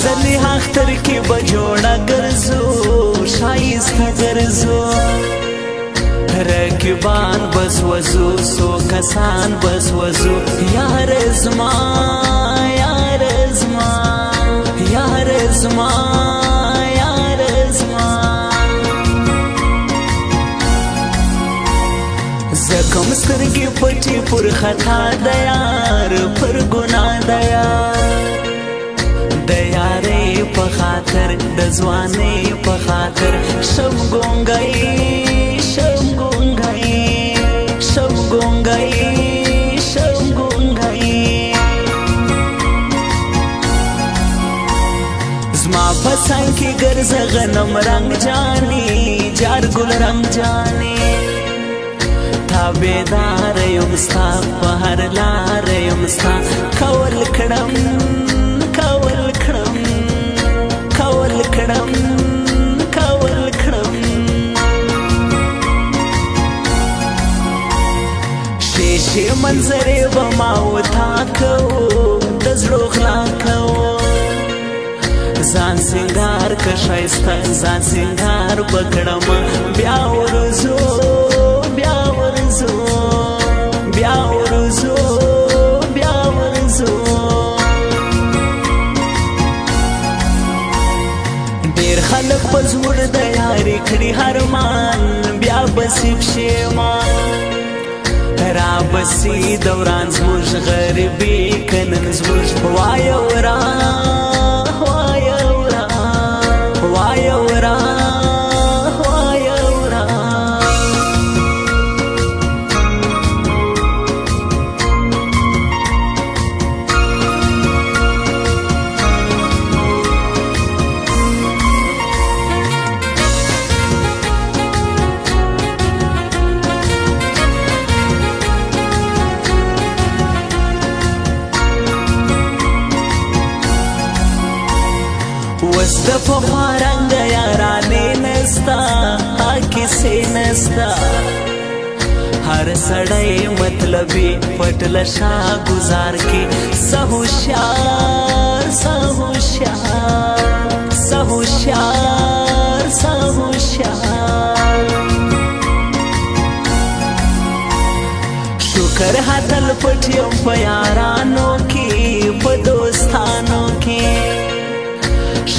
ځلې اختر کې به جوړه ګرځو ښایسته ګرځو رقیبان بس وزو څو کسان بس وزو یار زما یار زما یار زما یار زما زکم سترګې پټې پر خطا د یار پر ګناه د یار د یارې په خاطر د ځوانۍ په خاطر شم ګونګی شم ګونګی شم ګونګی شم ګونګی زما په څنګ کې ګرځه غنم رنګ جانې جار ګل رنګ جانې تابعدار یم ستا په هر لار یم ستا کول کړم کول کړم کول کړم کول کړم شیشې منظرې به ما وتا کوو د زړه غلا کوو ځان سینګار که ښایسته ځان سینګار به کړم بیا ورځو بیا ورځو بیا ورځو بیا ورځو ډېر خلک په زور د یارې کړي هرمان بیا بسې پښېمان را بسې دوران زموږ غریبي که نن زموږ وایه ورا وایه ورا وایه ورا وس د پخوا رنګ یارانې نستا کیسې نستا هر سړی مطلبي پټ له شا ګزار کې څه هوښیار څه هوښیار څه هوښیار څه هوښیار شکر هتل پټ یم په یارانو کې په دوستانو کې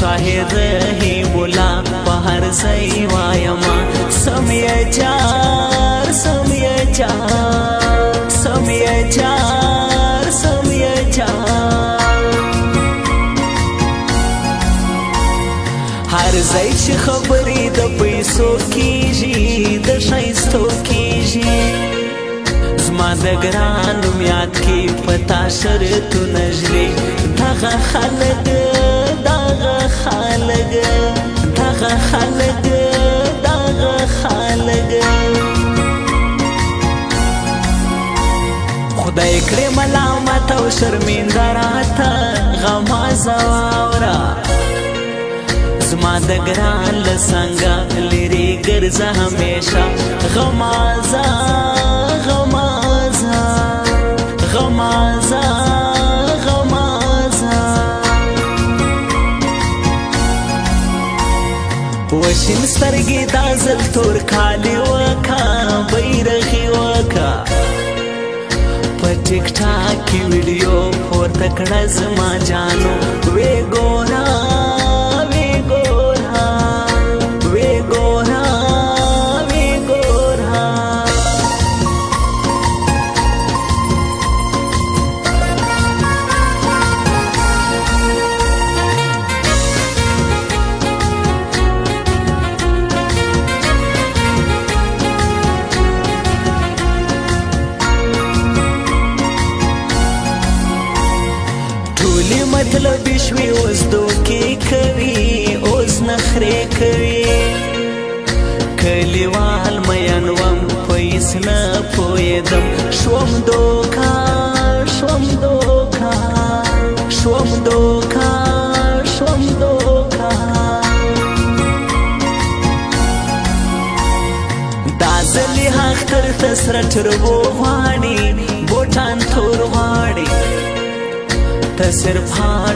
شاهد رحیم الله په هر ځای وایما سم یې جار سم یې جار سم یې جار سم یې جار هر ځای چې خبرې د پیسو کېږي د ښایستو کېږي زما د ګران نوم یاد کې پتا شرطونه ژلې دغه خلک دغه خلک دغه خلک دغه خلک خدای کړې ملامت او شرمنده راته غمازه واوره زما د ګران له څنګه لرې ګرځه همیشه غمازه غمازه غمازه غمازه وشین سترګې دا ځل تور کالي وکا بیرغي وکا په ټیک ټاک کې ویډیو پورته کړه زما جانو وی ګورا وی ګورا وی ګورا وی ګورا مطلب شوي اوس دوکې کوي اوس نخرې کوي کلیوال مین وم په هېڅ نه پوهېدم شوم دوکه شوم دوکه شوم دوکه شوم دوکه دا ځلې اختر ته سره ټربو غواړي بوټان تور غواړي ته صرف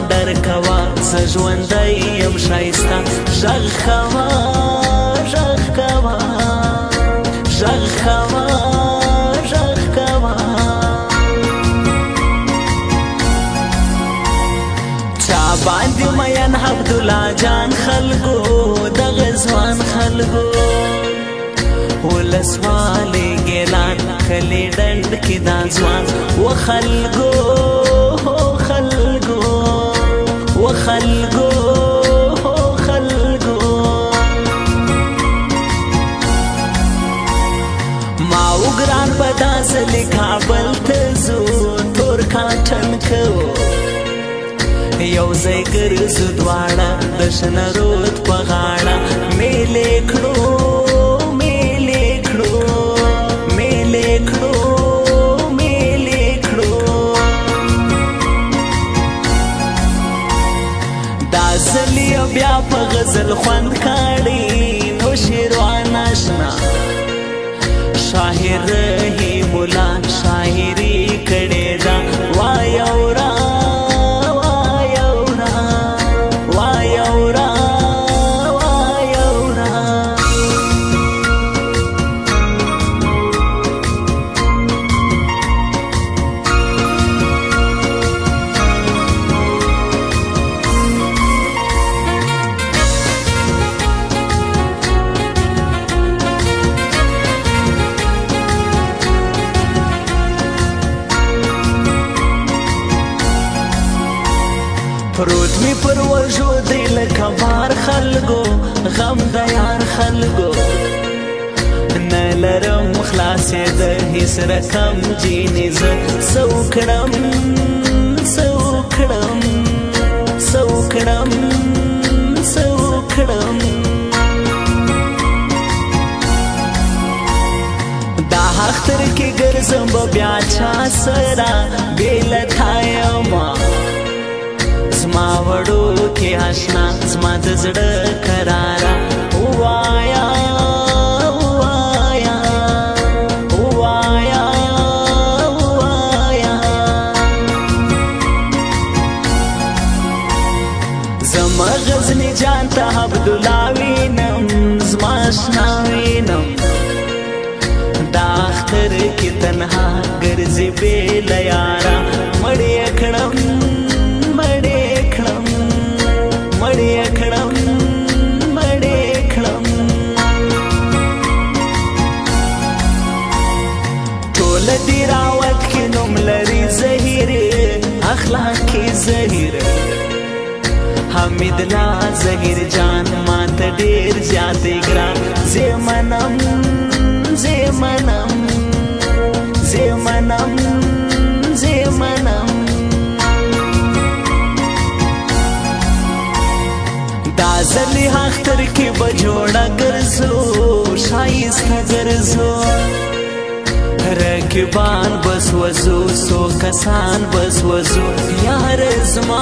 ډر کوه زه ژوندی یم ښایسته غږ کوه غږ کوه غږ کوه غږ کوه چا باندې مین عبدالله جان خلکو دغه ځوان خلکو ولسوالې ګیلان کلي ډنډ کې دا ځوان و خلکو خلکو و خلکو خلکو ما وګران په داسلې کابل ته ځو تور کاټن کوو یو ځای ګرځو دواړه د شنه رود په غاړه میلې کړو میلې کړو میلې کړو میلې کړو دا ځلې بیا په غزل خوند کاړي نو شیروان آشنا شاعر رحیم الله شاعري کړې ده وایورا پروت می پر وژو دی لکه بار خلکو غم د یار خلکو نه لرم خلاصې د هیڅ رقم جینې زه څه وکړم څه وکړم څه وکړم څه وکړم دا اختر کې ګرځم به بیا چا سره بې له تا یمه زما وړو کې آشنا زما د زړه قراره ووایا ووایا ووایا ووایا زما غزني جان ته عبدالله وینم زما آشنا وینم دا اختر کې تنها ګرځي بې له یاره مړ یې کړم لدی راوت کی نوم لري زهیره اخلاقی زهیره حمید لا زهیر جان ماته ډیر زیاتې ګران زمنم زمنم زمنم زمنم دا زلی اختر کې بجوړه ګرځو شایسته ګرځو رکبان بس وزو سو کسان بس وزو یار زما